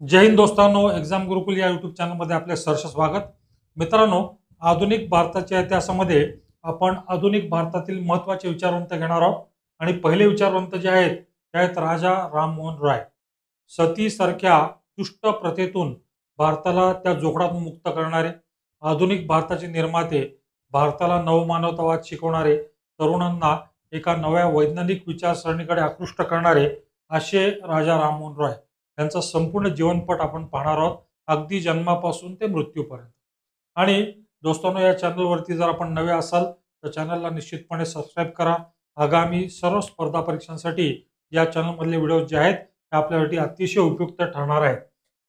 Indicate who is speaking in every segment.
Speaker 1: जय Hind दोस्तांनो, exam गुरुकुल या YouTube चॅनलमध्ये आपले सहर्ष स्वागत. मित्रांनो, आधुनिक भारताच्या इतिहासामध्ये आपण आधुनिक भारतातील महत्त्वाचे विचारवंत घेणार आहोत. आणि पहिले विचारवंत जे आहेत ते आहेत राजा राममोहन रॉय. सतीसारख्या दुष्ट प्रथेतून भारताला त्या जोखडातून मुक्त करणारे, आधुनिक भारताचे निर्माते, भारताला नवमानवतावाद शिकवणारे, तरुणांना एका नव्या वैज्ञानिक विचारसरणीकडे आकृष्ट करणारे असे राजा राममोहन रॉय यांचा संपूर्ण जीवनपट आपण पाहणार आहोत, अगदी जन्मापासून ते मृत्यूपर्यंत. आणि दोस्तांनो, या चॅनलवरती जर आपण नवे असाल तर चॅनलला निश्चितपणे सबस्क्राईब करा. आगामी सर्व स्पर्धा परीक्षांसाठी या चॅनलमधले व्हिडिओ जे आहेत ते आपल्यासाठी अतिशय उपयुक्त ठरणार आहेत.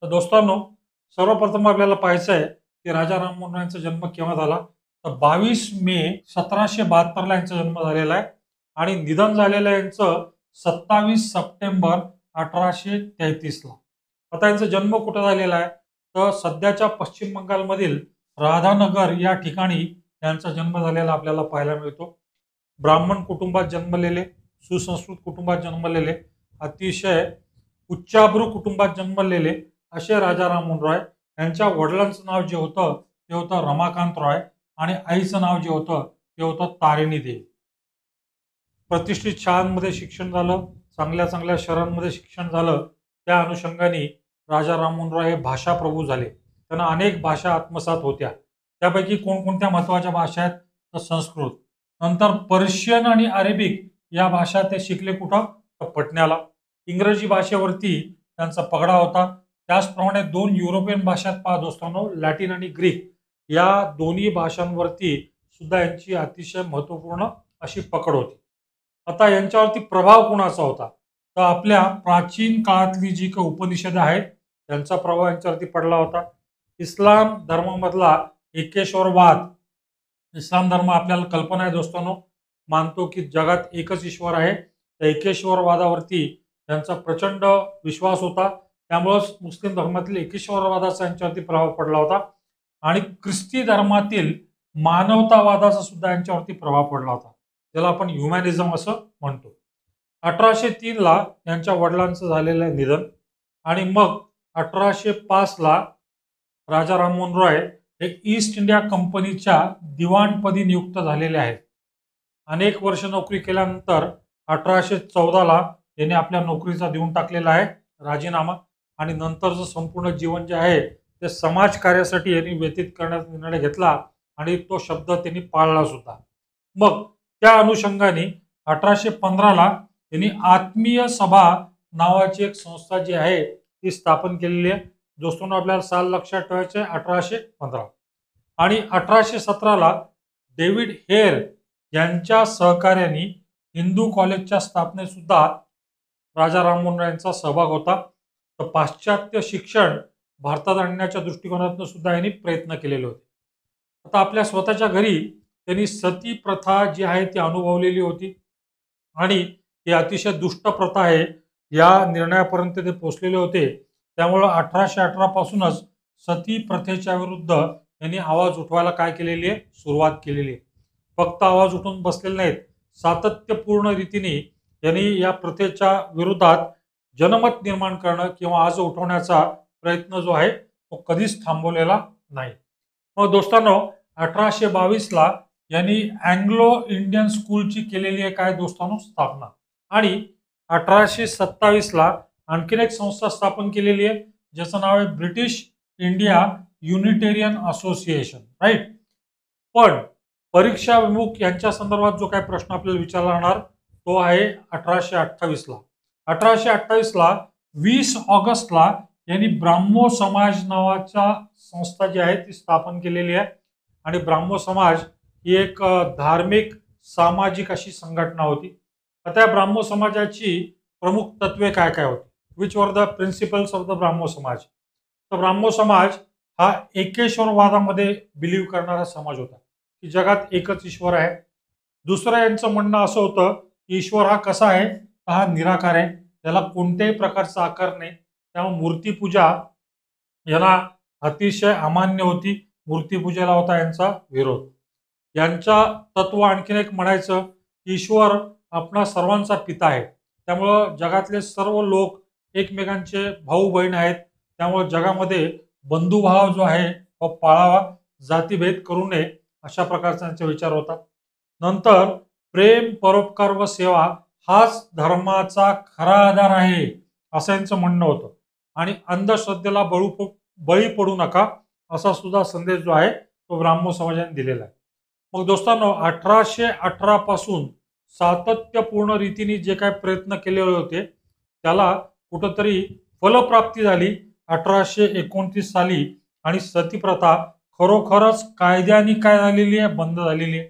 Speaker 1: तर दोस्तांनो, सर्वप्रथम आपल्याला पाहायचं आहे की राजा राममोहन रॉय यांचा जन्म केव्हा झाला. तर 22 मे 1772 यांचा जन्म झालेला आहे आणि निधन झालेलं आहे यांचं 27 सप्टेंबर 1833 ला. आता यांचा जन्म कुठे झालेला आहे तर सध्याच्या पश्चिम बंगालमधील राधानगर या ठिकाणी यांचा जन्म झालेला आपल्याला पाहायला मिळतो. ब्राह्मण कुटुंबात जन्मलेले, सुसंस्कृत कुटुंबात जन्मलेले, अतिशय उच्चाभ्रू कुटुंबात जन्मलेले असे राजा राममोहन रॉय. यांच्या वडिलांचं नाव जे होतं ते होतं रमाकांत रॉय आणि आईचं नाव जे होतं ते होतं तारिणी देवी. प्रतिष्ठित शाळांमध्ये शिक्षण झालं, चांगल्या चांगल्या शहरांमध्ये शिक्षण झालं. त्या अनुषंगाने राजा राममोहन रॉय हे भाषाप्रभू झाले. त्यांना अनेक भाषा आत्मसात होत्या. त्यापैकी कोणकोणत्या महत्त्वाच्या भाषा आहेत तर संस्कृत, नंतर पर्शियन आणि अरेबिक या भाषा ते शिकले कुठं तर पटण्याला. इंग्रजी भाषेवरती त्यांचा पगडा होता. त्याचप्रमाणे 2 युरोपियन भाषात पहा दोस्तांनो, लॅटिन आणि ग्रीक या दोन्ही भाषांवरती सुद्धा यांची अतिशय महत्त्वपूर्ण अशी पकड होती. आता यांच्यावरती प्रभाव कोणाचा होता तर आपल्या प्राचीन काळातली जी काही उपनिषद आहेत त्यांचा प्रभाव यांच्यावरती पडला होता. इस्लाम धर्मामधला एकेश्वरवाद, इस्लाम धर्म आपल्याला कल्पना आहे दोस्तांनो, मानतो की जगात एकच ईश्वर आहे. त्या एकेश्वरवादावरती त्यांचा प्रचंड विश्वास होता. त्यामुळेच मुस्लिम धर्मातील एकेश्वरवादाचा यांच्यावरती प्रभाव पडला होता. आणि ख्रिस्ती धर्मातील मानवतावादाचा सुद्धा यांच्यावरती प्रभाव पडला होता, ज्याला आपण ह्युमॅनिझम असं म्हणतो. 1803 ला यांच्या वडिलांचं झालेलं निधन आणि मग 1805 ला राजा राममोहन रॉय हे ईस्ट इंडिया कंपनीच्या दिवाणपदी नियुक्त झालेले आहेत. अनेक वर्ष नोकरी केल्यानंतर 1814 ला यांनी आपल्या नोकरीचा देऊन टाकलेला आहे राजीनामा. आणि नंतरचं संपूर्ण जीवन जे आहे ते समाजकार्यासाठी यांनी व्यतीत करण्याचा निर्णय घेतला आणि तो शब्द त्यांनी पाळला सुद्धा. मग त्या अनुषंगाने 1815 ला त्यांनी आत्मीय सभा नावाची एक संस्था जी आहे ती स्थापन केलेली आहे. दोस्तोंनो, आपल्याला साल लक्षात ठेवायचे 1815. आणि 1817 ला डेव्हिड हेअर यांच्या सहकार्याने हिंदू कॉलेजच्या स्थापनेत सुद्धा राजा राममोहन रॉय यांचा सहभाग होता. तर पाश्चात्य शिक्षण भारतात आणण्याच्या दृष्टिकोनातून सुद्धा यांनी प्रयत्न केलेले होते. आता आपल्या स्वतःच्या घरी त्यांनी सती प्रथा जी आहे ती अनुभवलेली होती आणि ही अतिशय दुष्ट प्रथा आहे या निर्णयापर्यंत ते पोहोचलेले होते. त्यामुळं 1818 पासूनच सती प्रथेच्या विरुद्ध यांनी आवाज उठवायला काय केलेली आहे, सुरुवात केलेली आहे. फक्त आवाज उठवून बसलेले नाहीत, सातत्यपूर्ण रीतीने यांनी या प्रथेच्या विरोधात जनमत निर्माण करणं किंवा आवाज उठवण्याचा प्रयत्न जो आहे तो कधीच थांबवलेला नाही. मग दोस्तांनो, 1822 ला यांनी अँग्लो इंडियन स्कूलची केलेली आहे काय दोस्तांनो स्थापना. आणि 1827 ला आणखीन एक संस्था स्थापन केलेली आहे ज्याचं नाव आहे British India Unitarian Association, right. पण परीक्षा विमुख यांच्या संदर्भात जो काही प्रश्न आपल्याला विचारला जाणार तो आहे 1828 ला. 1828 ला 20 ऑगस्टला यांनी ब्राह्मो समाज नावाच्या संस्था जी आहे ती स्थापन केलेली आहे. आणि ब्राह्मो समाज ही एक धार्मिक सामाजिक अशी संघटना होती. आता या ब्राह्मो समाजाची प्रमुख तत्वे काय काय होती, which were the principles of the Brahmo समाज. तर ब्राह्मो समाज हा एकेश्वरवादामध्ये बिलीव्ह करणारा समाज होता की जगात एकच ईश्वर आहे. दुसरं यांचं म्हणणं असं होतं की ईश्वर हा कसा आहे, हा निराकार आहे, त्याला कोणत्याही प्रकारचा आकार नाही. त्यामुळे मूर्तीपूजा याला अतिशय अमान्य होती. मूर्तीपूजेला होता यांचा विरोध. यांचा तत्व आणखीन एक म्हणायचं की ईश्वर आपणा सर्वांचा पिता आहे. त्यामुळं जगातले सर्व लोक एकमेकांचे भाऊ बहीण आहेत. त्यामुळे जगामध्ये बंधुभाव जो आहे तो पाळावा, जातीभेद करू नये, अशा प्रकारचा त्यांचा विचार होता. नंतर प्रेम, परोपकार व सेवा हाच धर्माचा खरा आधार आहे, असं यांचं म्हणणं होतं. आणि अंधश्रद्धेला बळी पडू नका, असा सुद्धा संदेश जो आहे तो ब्राह्मो समाजाने दिलेला आहे. मग दोस्तांनो, 1818 पासून सातत्यपूर्ण रीतीने जे काही प्रयत्न केलेले होते त्याला कुठंतरी फलप्राप्ती झाली 1829 साली, आणि सतीप्रथा खरोखरच कायद्याने काय झालेली आहे, बंद झालेली आहे.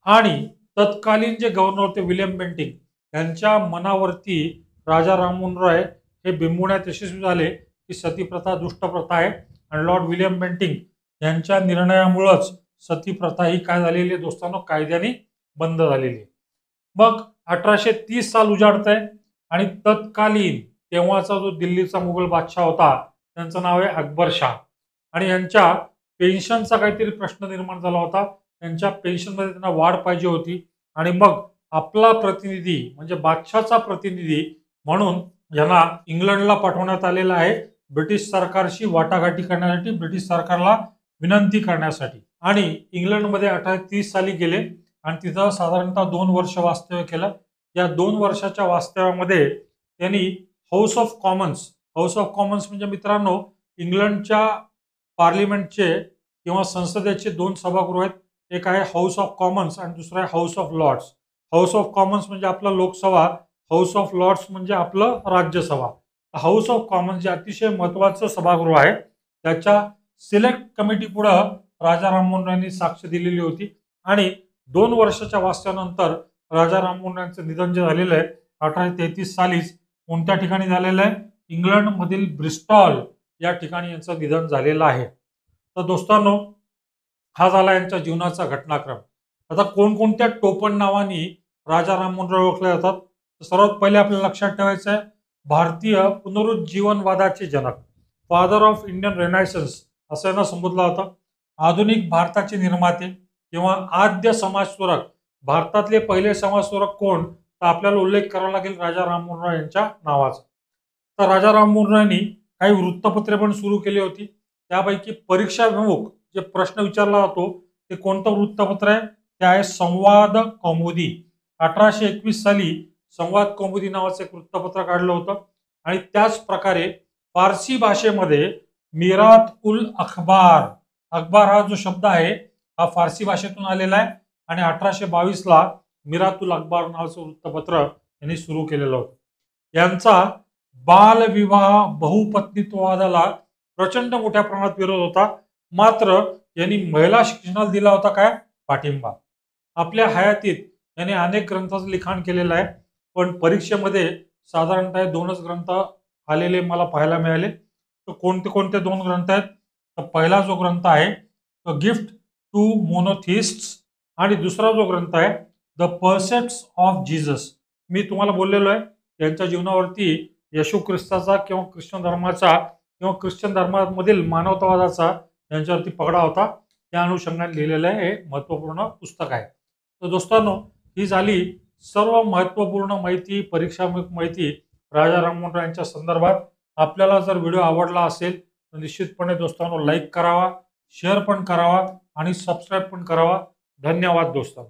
Speaker 1: आणि तत्कालीन जे गव्हर्नर होते विल्यम बेंटिंक यांच्या मनावरती राजा राममोहन रॉय हे बिंबवण्यात यशस्वी झाले की सतीप्रथा दुष्ट प्रथा आहे, आणि लॉर्ड विल्यम बेंटिंक यांच्या निर्णयामुळेच सतीप्रथा ही काय झालेली आहे दोस्तांनो, कायद्याने बंद झालेली आहे. मग 1830 साल उजाडत आहे, आणि तत्कालीन तेव्हाचा जो दिल्लीचा मुघल बादशाह होता त्यांचं नाव आहे अकबर शाह, आणि यांच्या पेन्शनचा काहीतरी प्रश्न निर्माण झाला होता. त्यांच्या पेन्शनमध्ये त्यांना वाढ पाहिजे होती, आणि मग आपला प्रतिनिधी म्हणजे बादशाहचा प्रतिनिधी म्हणून यांना इंग्लंडला पाठवण्यात आलेला आहे, ब्रिटिश सरकारशी वाटाघाटी करण्यासाठी, ब्रिटिश सरकारला विनंती करण्यासाठी. आणि इंग्लंडमध्ये 1830 साली गेले, आणि तिथं साधारणतः 2 वर्ष वास्तव्य केलं. या 2 वर्षाच्या वास्तव्यामध्ये त्यांनी हाऊस ऑफ कॉमन्स म्हणजे मित्रांनो, इंग्लंडच्या पार्लिमेंटचे किंवा संसदेचे 2 सभागृह आहेत. एक आहे हाऊस ऑफ कॉमन्स आणि दुसरा आहे House of Lords. House of Commons म्हणजे आपलं लोकसभा, हाऊस ऑफ लॉर्ड्स म्हणजे आपलं राज्यसभा. हाऊस ऑफ कॉमन्स जे अतिशय महत्वाचं सभागृह आहे, त्याच्या सिलेक्ट कमिटी पुढे राजा राममोहन यांनी साक्ष दिलेली होती. आणि 2 वर्षाच्या वास्तव्यानंतर राजा राममोहन यांचं निधन जे झालेलं आहे 1833 सालीच कोणत्या ठिकाणी झालेलं आहे, इंग्लंडमधील ब्रिस्टॉल या ठिकाणी यांचं निधन झालेलं आहे. तर दोस्तांनो, हा झाला यांच्या जीवनाचा घटनाक्रम. आता कोणकोणत्या टोपण नावानी राजा राममोहन रॉय ओळखले जातात, तर सर्वात पहिले आपल्याला लक्षात ठेवायचं आहे, भारतीय पुनरुज्जीवनवादाचे जनक, फादर ऑफ इंडियन रेनायसन्स असं यांना संबोधलं होतं. आधुनिक भारताचे निर्माते किंवा आद्य समाजसुधारक, भारतातले पहिले समाजसुधारक कोण, तर आपल्याला उल्लेख करावा लागेल राजा राममोहन रॉय यांच्या नावाचा. तर राजा राममोहन रॉयनी काही वृत्तपत्रे पण सुरू केली होती. त्यापैकी परीक्षाभिमुख जे प्रश्न विचारला जातो ते कोणतं वृत्तपत्र आहे, ते आहे संवाद कौमुदी. 1821 साली संवाद कौमुदी नावाचं एक वृत्तपत्र काढलं होतं. आणि त्याच प्रकारे फारसी भाषेमध्ये मिरात उल अखबार, अखबार हा जो शब्द आहे हा फारसी भाषेतून आलेला आहे, आणि 1822ला मिरातुल अखबार नावाचं वृत्तपत्र यांनी सुरू केलेलं होतं. यांचा बालविवाह बहुपत्नीत्ववादाला प्रचंड मोठ्या प्रमाणात विरोध होता, मात्र यांनी महिला शिक्षणाला दिला होता काय, पाठिंबा. आपल्या हयातीत यांनी अनेक ग्रंथाचं लिखाण केलेलं आहे, पण परीक्षेमध्ये साधारणतः 2च ग्रंथ आलेले मला पाहायला मिळाले. तर कोणते कोणते 2 ग्रंथ आहेत, तर पहिला जो ग्रंथ आहे तो गिफ्ट टू मोनोथिस्ट्स, आणि दुसरा जो ग्रंथ आहे द परसेप्ट्स ऑफ जीसस. मी तुम्हाला बोललेलो आहे यांच्या जीवनावरती येशू ख्रिस्ताचा किंवा ख्रिश्चन धर्माचा किंवा ख्रिश्चन धर्मामधील मानवतावादाचा यांच्यावरती पगडा होता, त्या अनुषंगाने लिहिलेलं हे महत्वपूर्ण पुस्तक आहे. तर दोस्तांनो, ही झाली सर्व महत्वपूर्ण माहिती, परीक्षात्मक माहिती राजा राममोहन रॉय यांच्या संदर्भात. आपल्याला जर व्हिडिओ आवडला असेल तर निश्चितपणे दोस्तांनो लाईक करावा, शेअर पण करावा, आणि सबस्क्राईब पण करावा. धन्यवाद दोस्तांनो.